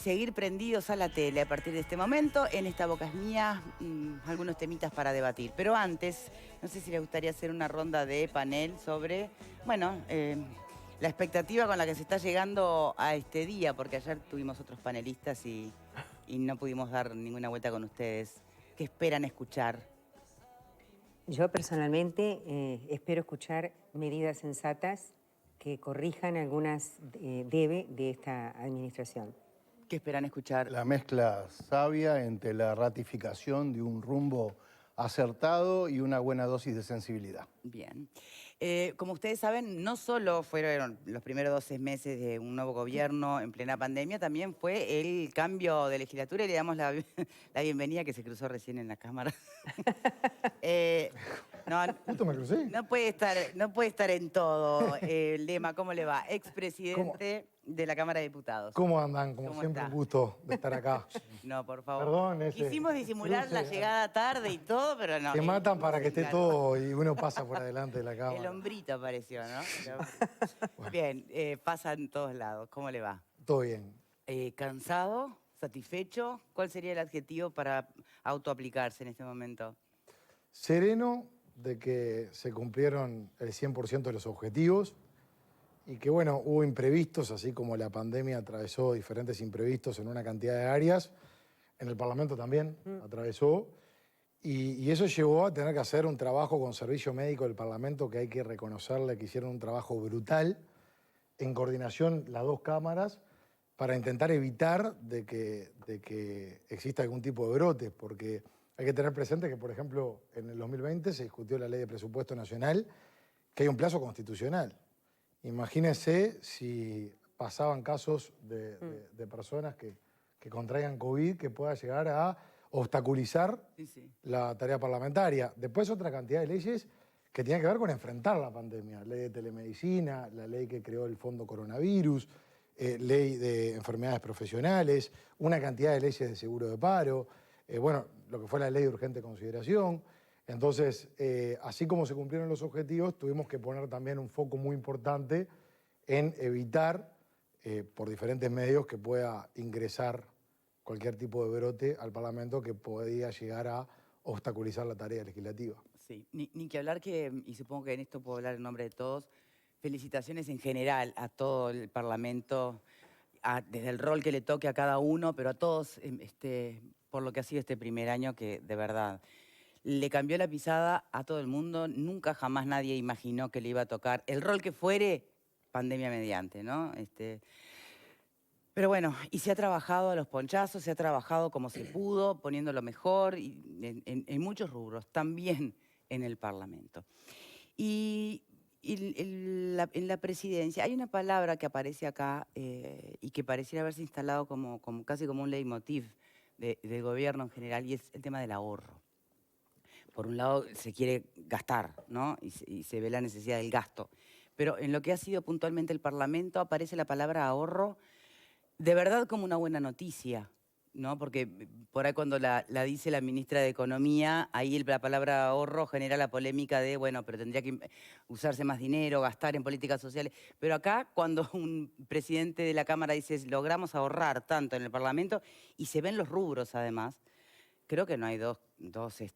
seguir prendidos a la tele a partir de este momento. En Esta Boca es Mía, algunos temitas para debatir. Pero antes, no sé si les gustaría hacer una ronda de panel sobre, bueno, la expectativa con la que se está llegando a este día, porque ayer tuvimos otros panelistas y no pudimos dar ninguna vuelta con ustedes. ¿Qué esperan escuchar? Yo personalmente espero escuchar medidas sensatas que corrijan algunas de esta administración. ¿Qué esperan escuchar? La mezcla sabia entre la ratificación de un rumbo acertado y una buena dosis de sensibilidad. Bien. Como ustedes saben, no solo fueron los primeros 12 meses de un nuevo gobierno en plena pandemia, también fue el cambio de legislatura y le damos la bienvenida, que se cruzó recién en la Cámara. Justo me crucé. No puede estar en todo. Lema, ¿cómo le va? Expresidente de la Cámara de Diputados. ¿Cómo andan? Como ¿Cómo siempre, está? un gusto de estar acá. No, por favor. Perdón, Quisimos disimular cruce. la llegada tarde y todo, pero no. Te matan para que esté claro. todo y uno pasa por adelante de la cámara. El hombrito apareció, ¿no? Pero, bien, pasa en todos lados. ¿Cómo le va? Todo bien. ¿Cansado? ¿Satisfecho? ¿Cuál sería el adjetivo para autoaplicarse en este momento? Sereno de que se cumplieron el 100% de los objetivos y que, bueno, hubo imprevistos, así como la pandemia atravesó diferentes imprevistos en una cantidad de áreas. En el Parlamento también atravesó. Y eso llevó a tener que hacer un trabajo con Servicio Médico del Parlamento, que hay que reconocerle que hicieron un trabajo brutal, en coordinación las dos cámaras, para intentar evitar de que exista algún tipo de brote, porque hay que tener presente que, por ejemplo, en el 2020 se discutió la Ley de Presupuesto Nacional, que hay un plazo constitucional. Imagínense si pasaban casos de personas que contraigan COVID, que pueda llegar a obstaculizar la tarea parlamentaria. Después otra cantidad de leyes que tienen que ver con enfrentar la pandemia. Ley de telemedicina, la ley que creó el Fondo Coronavirus, ley de enfermedades profesionales, una cantidad de leyes de seguro de paro, bueno, lo que fue la ley de urgente consideración. Entonces, así como se cumplieron los objetivos, tuvimos que poner también un foco muy importante en evitar, por diferentes medios, que pueda ingresar cualquier tipo de brote al Parlamento que podía llegar a obstaculizar la tarea legislativa. Sí, ni que hablar que, y supongo que en esto puedo hablar en nombre de todos, felicitaciones en general a todo el Parlamento, desde el rol que le toque a cada uno, pero a todos por lo que ha sido este primer año, que de verdad le cambió la pisada a todo el mundo. Nunca jamás nadie imaginó que le iba a tocar el rol que fuere, pandemia mediante, ¿no? Pero bueno, y se ha trabajado a los ponchazos, se ha trabajado como se pudo, poniendo lo mejor y en muchos rubros, también en el Parlamento. Y en la presidencia hay una palabra que aparece acá y que pareciera haberse instalado casi como un leitmotiv del gobierno en general, y es el tema del ahorro. Por un lado se quiere gastar, ¿no? Y se ve la necesidad del gasto. Pero en lo que ha sido puntualmente el Parlamento aparece la palabra ahorro de verdad como una buena noticia, ¿no? Porque por ahí cuando la dice la ministra de Economía, ahí la palabra ahorro genera la polémica de, bueno, pero tendría que usarse más dinero, gastar en políticas sociales. Pero acá, cuando un presidente de la Cámara dice, logramos ahorrar tanto en el Parlamento, y se ven los rubros además, creo que no hay dos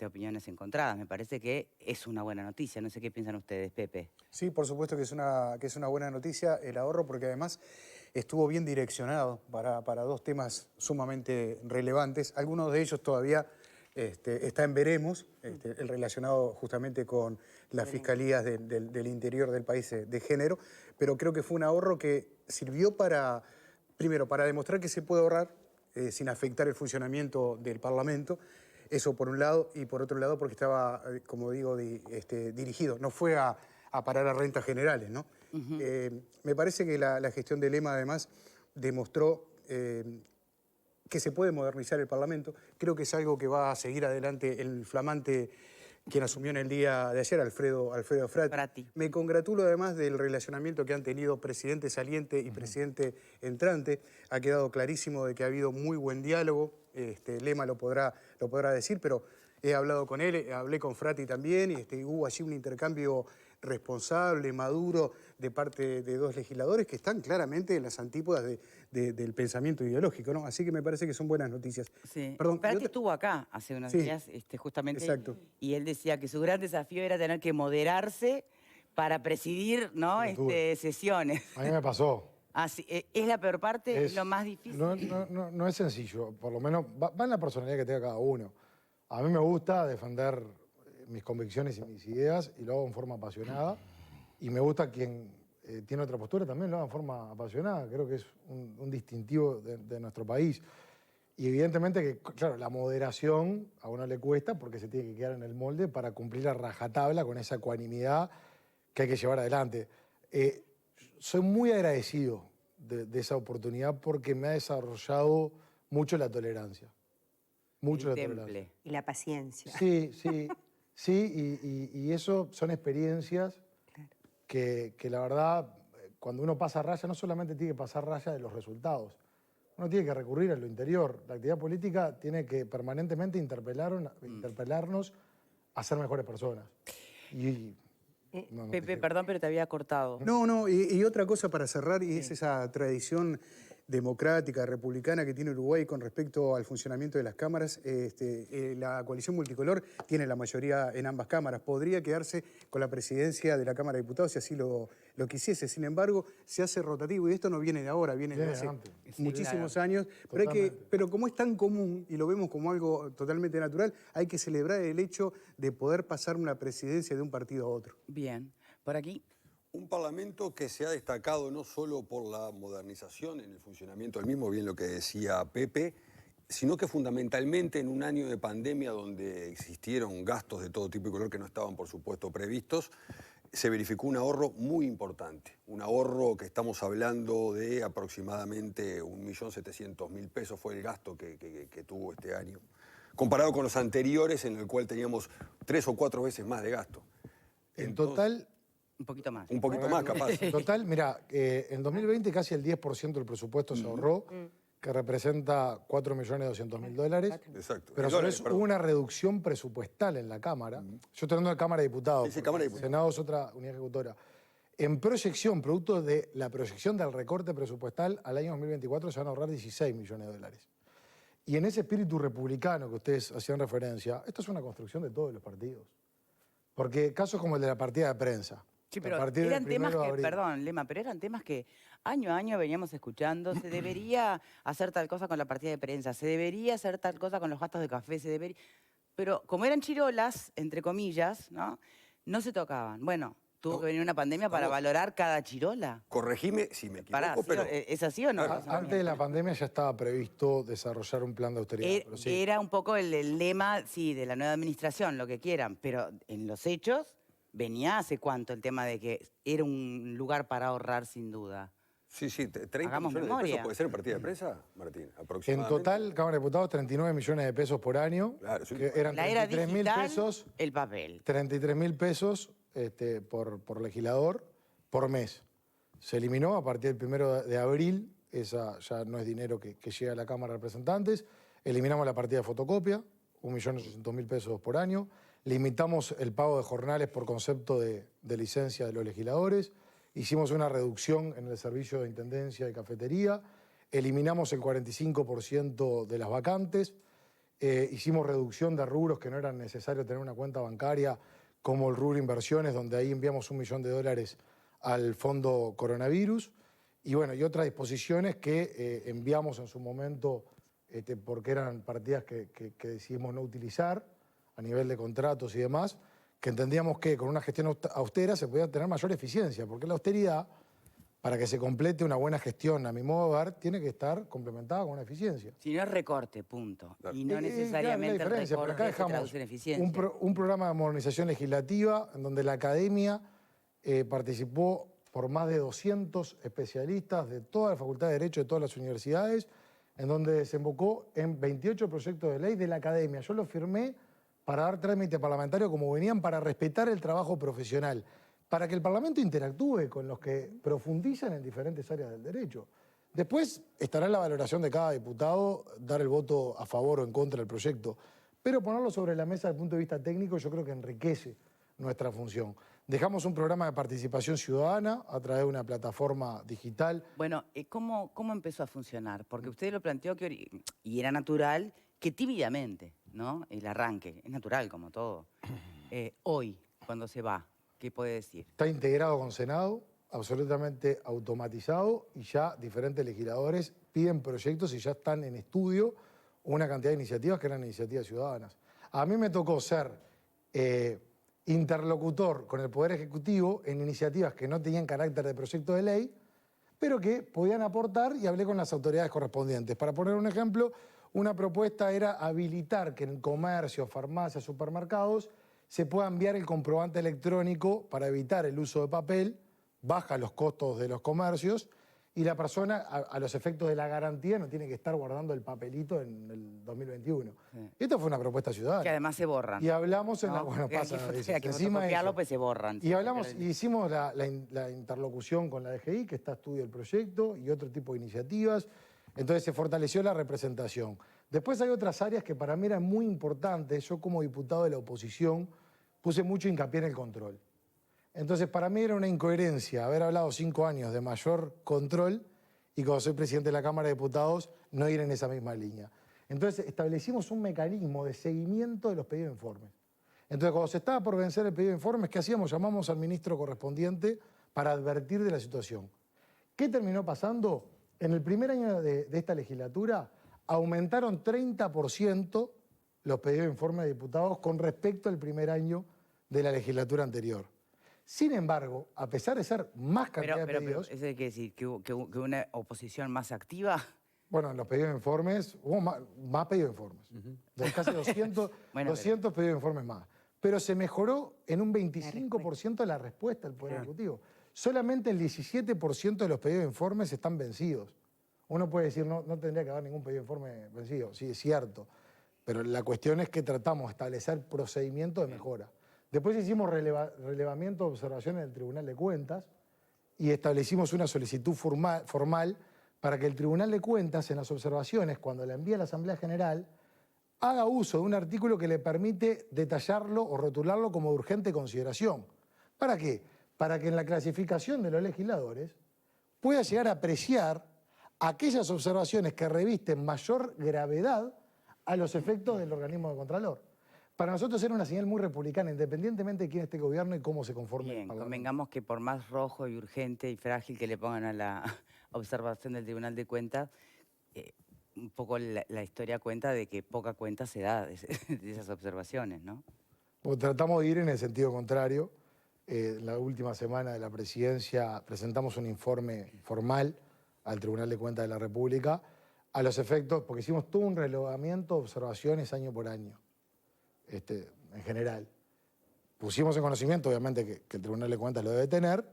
opiniones encontradas. Me parece que es una buena noticia. No sé qué piensan ustedes, Pepe. Sí, por supuesto que es una buena noticia el ahorro, porque además estuvo bien direccionado para dos temas sumamente relevantes. Algunos de ellos todavía está en veremos, el relacionado justamente con las fiscalías del interior del país de género, pero creo que fue un ahorro que sirvió primero, para demostrar que se puede ahorrar sin afectar el funcionamiento del Parlamento. Eso por un lado, y por otro lado porque estaba, como digo, dirigido. No fue a parar a rentas generales, ¿no? Me parece que la gestión de Lema, además, demostró que se puede modernizar el Parlamento. Creo que es algo que va a seguir adelante el flamante quien asumió en el día de ayer, Alfredo Frati. Me congratulo además del relacionamiento que han tenido presidente saliente y presidente entrante. Ha quedado clarísimo de que ha habido muy buen diálogo. Lema lo podrá decir, pero he hablado con él, hablé con Frati también, y hubo allí un intercambio responsable, maduro, de parte de dos legisladores que están claramente en las antípodas del pensamiento ideológico, ¿no? Así que me parece que son buenas noticias. Sí. Perdón, Ferretti estuvo acá hace unos Sí, días, justamente, exacto. y él decía que su gran desafío era tener que moderarse para presidir, ¿no? Lo tuve. Sesiones. A mí me pasó. Así, ¿es la peor parte? ¿Es lo más difícil? No es sencillo, por lo menos va en la personalidad que tenga cada uno. A mí me gusta defender mis convicciones y mis ideas y lo hago en forma apasionada. Y me gusta quien tiene otra postura también lo haga en forma apasionada. Creo que es un distintivo de nuestro país. Y evidentemente que, claro, la moderación a uno le cuesta porque se tiene que quedar en el molde para cumplir a rajatabla con esa ecuanimidad que hay que llevar adelante. Soy muy agradecido de esa oportunidad porque me ha desarrollado mucho la tolerancia. Mucho El la temple. tolerancia. Y la paciencia. Sí, y eso son experiencias que la verdad, cuando uno pasa raya, no solamente tiene que pasar raya de los resultados, uno tiene que recurrir a lo interior. La actividad política tiene que permanentemente interpelarnos a ser mejores personas. Pepe, perdón, pero te había cortado. No, y otra cosa para cerrar, y es esa tradición democrática, republicana que tiene Uruguay con respecto al funcionamiento de las cámaras. La coalición multicolor tiene la mayoría en ambas cámaras. Podría quedarse con la presidencia de la Cámara de Diputados si así lo quisiese. Sin embargo, se hace rotativo y esto no viene de ahora, viene de hace muchísimos años. Pero como es tan común y lo vemos como algo totalmente natural, hay que celebrar el hecho de poder pasar una presidencia de un partido a otro. Bien, por aquí. Un parlamento que se ha destacado no solo por la modernización en el funcionamiento del mismo, bien lo que decía Pepe, sino que fundamentalmente en un año de pandemia donde existieron gastos de todo tipo y color que no estaban, por supuesto, previstos, se verificó un ahorro muy importante. Un ahorro que estamos hablando de aproximadamente 1.700.000 pesos fue el gasto que tuvo este año, comparado con los anteriores en el cual teníamos 3 o 4 veces más de gasto. En total... Un poquito más. Un poquito más, capaz. En total, mira, en 2020 casi el 10% del presupuesto se ahorró, que representa $4.200.000. Exacto. Pero sobre eso hubo una reducción presupuestal en la Cámara. Yo estoy hablando de Cámara de Diputados. Sí, Cámara de Diputados. Senado es otra unidad ejecutora. En proyección, producto de la proyección del recorte presupuestal, al año 2024 se van a ahorrar $16 millones. Y en ese espíritu republicano que ustedes hacían referencia, esto es una construcción de todos los partidos. Porque casos como el de la partida de prensa. Sí, pero a partir del eran temas 1 de que, abril. perdón, Lema, pero eran temas que año a año veníamos escuchando. Se debería hacer tal cosa con la partida de prensa, se debería hacer tal cosa con los gastos de café, se debería... Pero como eran chirolas, entre comillas, no se tocaban. Bueno, tuvo que venir una pandemia para valorar cada chirola. Corregime si me equivoco, Pará, pero... ¿es así o no? Antes de la pandemia ya estaba previsto desarrollar un plan de austeridad. Pero sí. Era un poco el lema, sí, de la nueva administración, lo que quieran, pero en los hechos venía hace cuánto el tema de que era un lugar para ahorrar sin duda. Sí, 30 Hagamos millones memoria. de pesos puede ser partida de prensa, Martín, En aproximadamente. total, Cámara de Diputados, 39 millones de pesos por año. Claro, sí. Que eran La era 33.000 digital, pesos, el papel. 33.000 pesos por legislador por mes. Se eliminó a partir del 1 de abril, esa ya no es dinero que llega a la Cámara de Representantes. Eliminamos la partida de fotocopia, 1.800.000 pesos por año. Limitamos el pago de jornales por concepto de licencia de los legisladores. Hicimos una reducción en el servicio de intendencia y cafetería. Eliminamos el 45% de las vacantes. Hicimos reducción de rubros que no eran necesario tener una cuenta bancaria, como el rubro inversiones, donde ahí enviamos $1 millón al fondo coronavirus. Y bueno, y otras disposiciones que enviamos en su momento porque eran partidas que decidimos no utilizar a nivel de contratos y demás, que entendíamos que con una gestión austera se podía tener mayor eficiencia, porque la austeridad, para que se complete una buena gestión, a mi modo de ver, tiene que estar complementada con una eficiencia. Si no es recorte, punto. Y no Claro, necesariamente la el diferencia, pero acá recorte se dejamos traduce en eficiencia. un programa de modernización legislativa en donde la academia participó por más de 200 especialistas de toda la Facultad de Derecho de todas las universidades, en donde desembocó en 28 proyectos de ley de la academia. Yo lo firmé para dar trámite parlamentario como venían, para respetar el trabajo profesional, para que el Parlamento interactúe con los que profundizan en diferentes áreas del derecho. Después estará en la valoración de cada diputado dar el voto a favor o en contra del proyecto, pero ponerlo sobre la mesa desde el punto de vista técnico yo creo que enriquece nuestra función. Dejamos un programa de participación ciudadana a través de una plataforma digital. Bueno, ¿cómo empezó a funcionar? Porque usted lo planteó y era natural que tímidamente, ¿no? El arranque, es natural como todo. Hoy, cuando se va, ¿qué puede decir? Está integrado con Senado, absolutamente automatizado, y ya diferentes legisladores piden proyectos y ya están en estudio una cantidad de iniciativas que eran iniciativas ciudadanas. A mí me tocó ser interlocutor con el Poder Ejecutivo en iniciativas que no tenían carácter de proyecto de ley, pero que podían aportar, y hablé con las autoridades correspondientes. Para poner un ejemplo, una propuesta era habilitar que en comercio, farmacias, supermercados se pueda enviar el comprobante electrónico para evitar el uso de papel, baja los costos de los comercios y la persona, a los efectos de la garantía, no tiene que estar guardando el papelito en el 2021. Sí. Esto fue una propuesta ciudadana. Que además se borran. Y hablamos en ¿no? la... Bueno, pasa que fotocopiarlo, pues se borran. Y hablamos, hicimos la interlocución con la DGI, que está a estudio del proyecto, y otro tipo de iniciativas. Entonces se fortaleció la representación. Después hay otras áreas que para mí eran muy importantes. Yo como diputado de la oposición puse mucho hincapié en el control. Entonces para mí era una incoherencia haber hablado 5 años de mayor control y cuando soy presidente de la Cámara de Diputados no ir en esa misma línea. Entonces establecimos un mecanismo de seguimiento de los pedidos de informes. Entonces cuando se estaba por vencer el pedido de informes, ¿qué hacíamos? Llamamos al ministro correspondiente para advertir de la situación. ¿Qué terminó pasando? En el primer año de esta legislatura aumentaron 30% los pedidos de informes de diputados con respecto al primer año de la legislatura anterior. Sin embargo, a pesar de ser más cantidad de pedidos... ¿Eso quiere decir que hubo una oposición más activa? Bueno, en los pedidos de informes hubo más pedidos de informes. De casi 200, bueno, 200 pedidos de informes más. Pero se mejoró en un 25% la respuesta del Poder Ejecutivo. Solamente el 17% de los pedidos de informes están vencidos. Uno puede decir, no tendría que haber ningún pedido de informe vencido. Sí, es cierto. Pero la cuestión es que tratamos de establecer procedimientos de mejora. Después hicimos relevamiento de observaciones en el Tribunal de Cuentas y establecimos una solicitud formal para que el Tribunal de Cuentas, en las observaciones, cuando la envía a la Asamblea General, haga uso de un artículo que le permite detallarlo o rotularlo como de urgente consideración. ¿Para qué? Para que en la clasificación de los legisladores pueda llegar a apreciar aquellas observaciones que revisten mayor gravedad a los efectos del organismo de Contralor. Para nosotros era una señal muy republicana, independientemente de quién esté gobierno y cómo se conforme el Parlamento. Convengamos que por más rojo y urgente y frágil que le pongan a la observación del Tribunal de Cuentas, un poco la historia cuenta de que poca cuenta se da de esas observaciones, ¿no? Pues tratamos de ir en el sentido contrario. La última semana de la presidencia presentamos un informe formal al Tribunal de Cuentas de la República a los efectos, porque hicimos todo un relevamiento de observaciones año por año, en general. Pusimos en conocimiento, obviamente, que el Tribunal de Cuentas lo debe tener,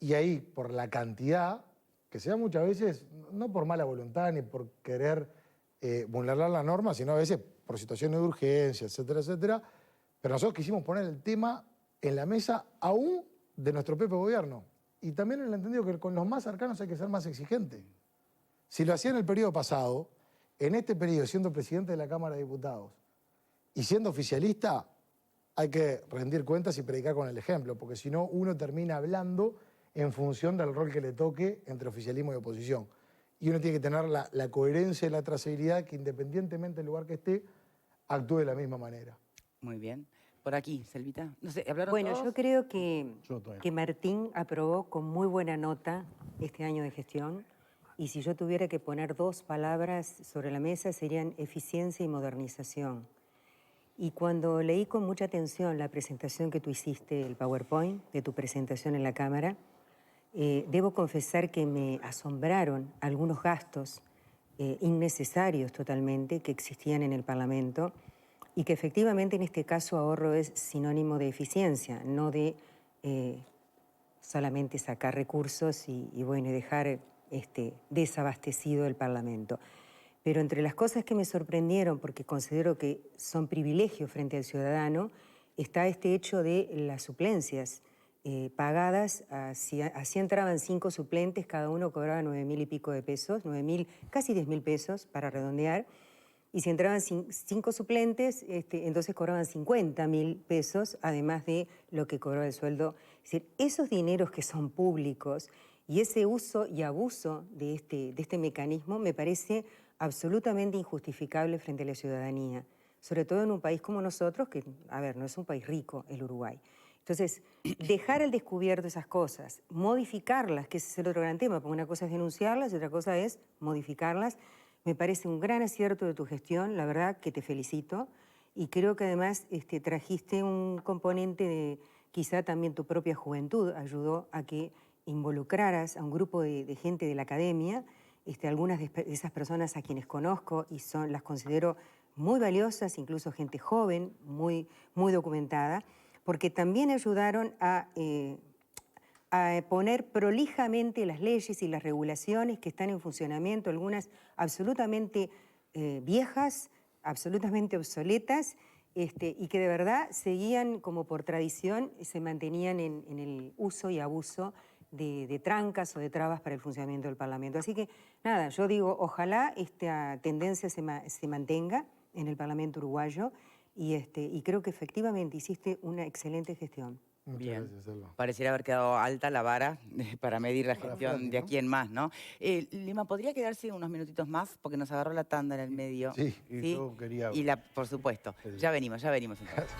y ahí, por la cantidad, que se da muchas veces, no por mala voluntad ni por querer vulnerar la norma, sino a veces por situaciones de urgencia, etcétera, etcétera, pero nosotros quisimos poner el tema en la mesa aún de nuestro propio gobierno. Y también en el entendido que con los más cercanos hay que ser más exigente. Si lo hacía en el periodo pasado, en este periodo, siendo presidente de la Cámara de Diputados y siendo oficialista, hay que rendir cuentas y predicar con el ejemplo, porque si no, uno termina hablando en función del rol que le toque entre oficialismo y oposición. Y uno tiene que tener la coherencia y la trazabilidad que, independientemente del lugar que esté, actúe de la misma manera. Muy bien. Por aquí, Selvita. No sé, ¿hablaron Bueno, todos? yo creo que Martín aprobó con muy buena nota este año de gestión. Y si yo tuviera que poner 2 palabras sobre la mesa, serían eficiencia y modernización. Y cuando leí con mucha atención la presentación que tú hiciste, el PowerPoint de tu presentación en la Cámara, debo confesar que me asombraron algunos gastos innecesarios totalmente que existían en el Parlamento y que efectivamente en este caso ahorro es sinónimo de eficiencia, no de solamente sacar recursos y bueno, y dejar desabastecido el Parlamento. Pero entre las cosas que me sorprendieron, porque considero que son privilegios frente al ciudadano, está este hecho de las suplencias pagadas. Así entraban 5 suplentes, cada uno cobraba 9.000 y pico de pesos, 9.000, casi 10.000 pesos para redondear. y si entraban 5 suplentes, entonces cobraban 50.000 pesos, además de lo que cobraba el sueldo. Es decir, esos dineros que son públicos y ese uso y abuso de este mecanismo me parece absolutamente injustificable frente a la ciudadanía, sobre todo en un país como nosotros, que, a ver, no es un país rico, el Uruguay. Entonces, dejar al descubierto esas cosas, modificarlas, que ese es el otro gran tema, porque una cosa es denunciarlas y otra cosa es modificarlas, me parece un gran acierto de tu gestión, la verdad que te felicito, y creo que además trajiste un componente de quizá también tu propia juventud, ayudó a que involucraras a un grupo de gente de la academia, algunas de esas personas a quienes conozco y las considero muy valiosas, incluso gente joven, muy documentada, porque también ayudaron a poner prolijamente las leyes y las regulaciones que están en funcionamiento, algunas absolutamente viejas, absolutamente obsoletas, y que de verdad seguían como por tradición, se mantenían en el uso y abuso de trancas o de trabas para el funcionamiento del Parlamento. Así que, nada, yo digo, ojalá esta tendencia se mantenga en el Parlamento uruguayo y creo que efectivamente hiciste una excelente gestión. Muchas Bien. gracias, Selva. Pareciera haber quedado alta la vara para medir la gestión de aquí en más, ¿no? Lima, ¿podría quedarse unos minutitos más? Porque nos agarró la tanda en el medio. Sí, y yo quería... Por supuesto. Ya venimos entonces.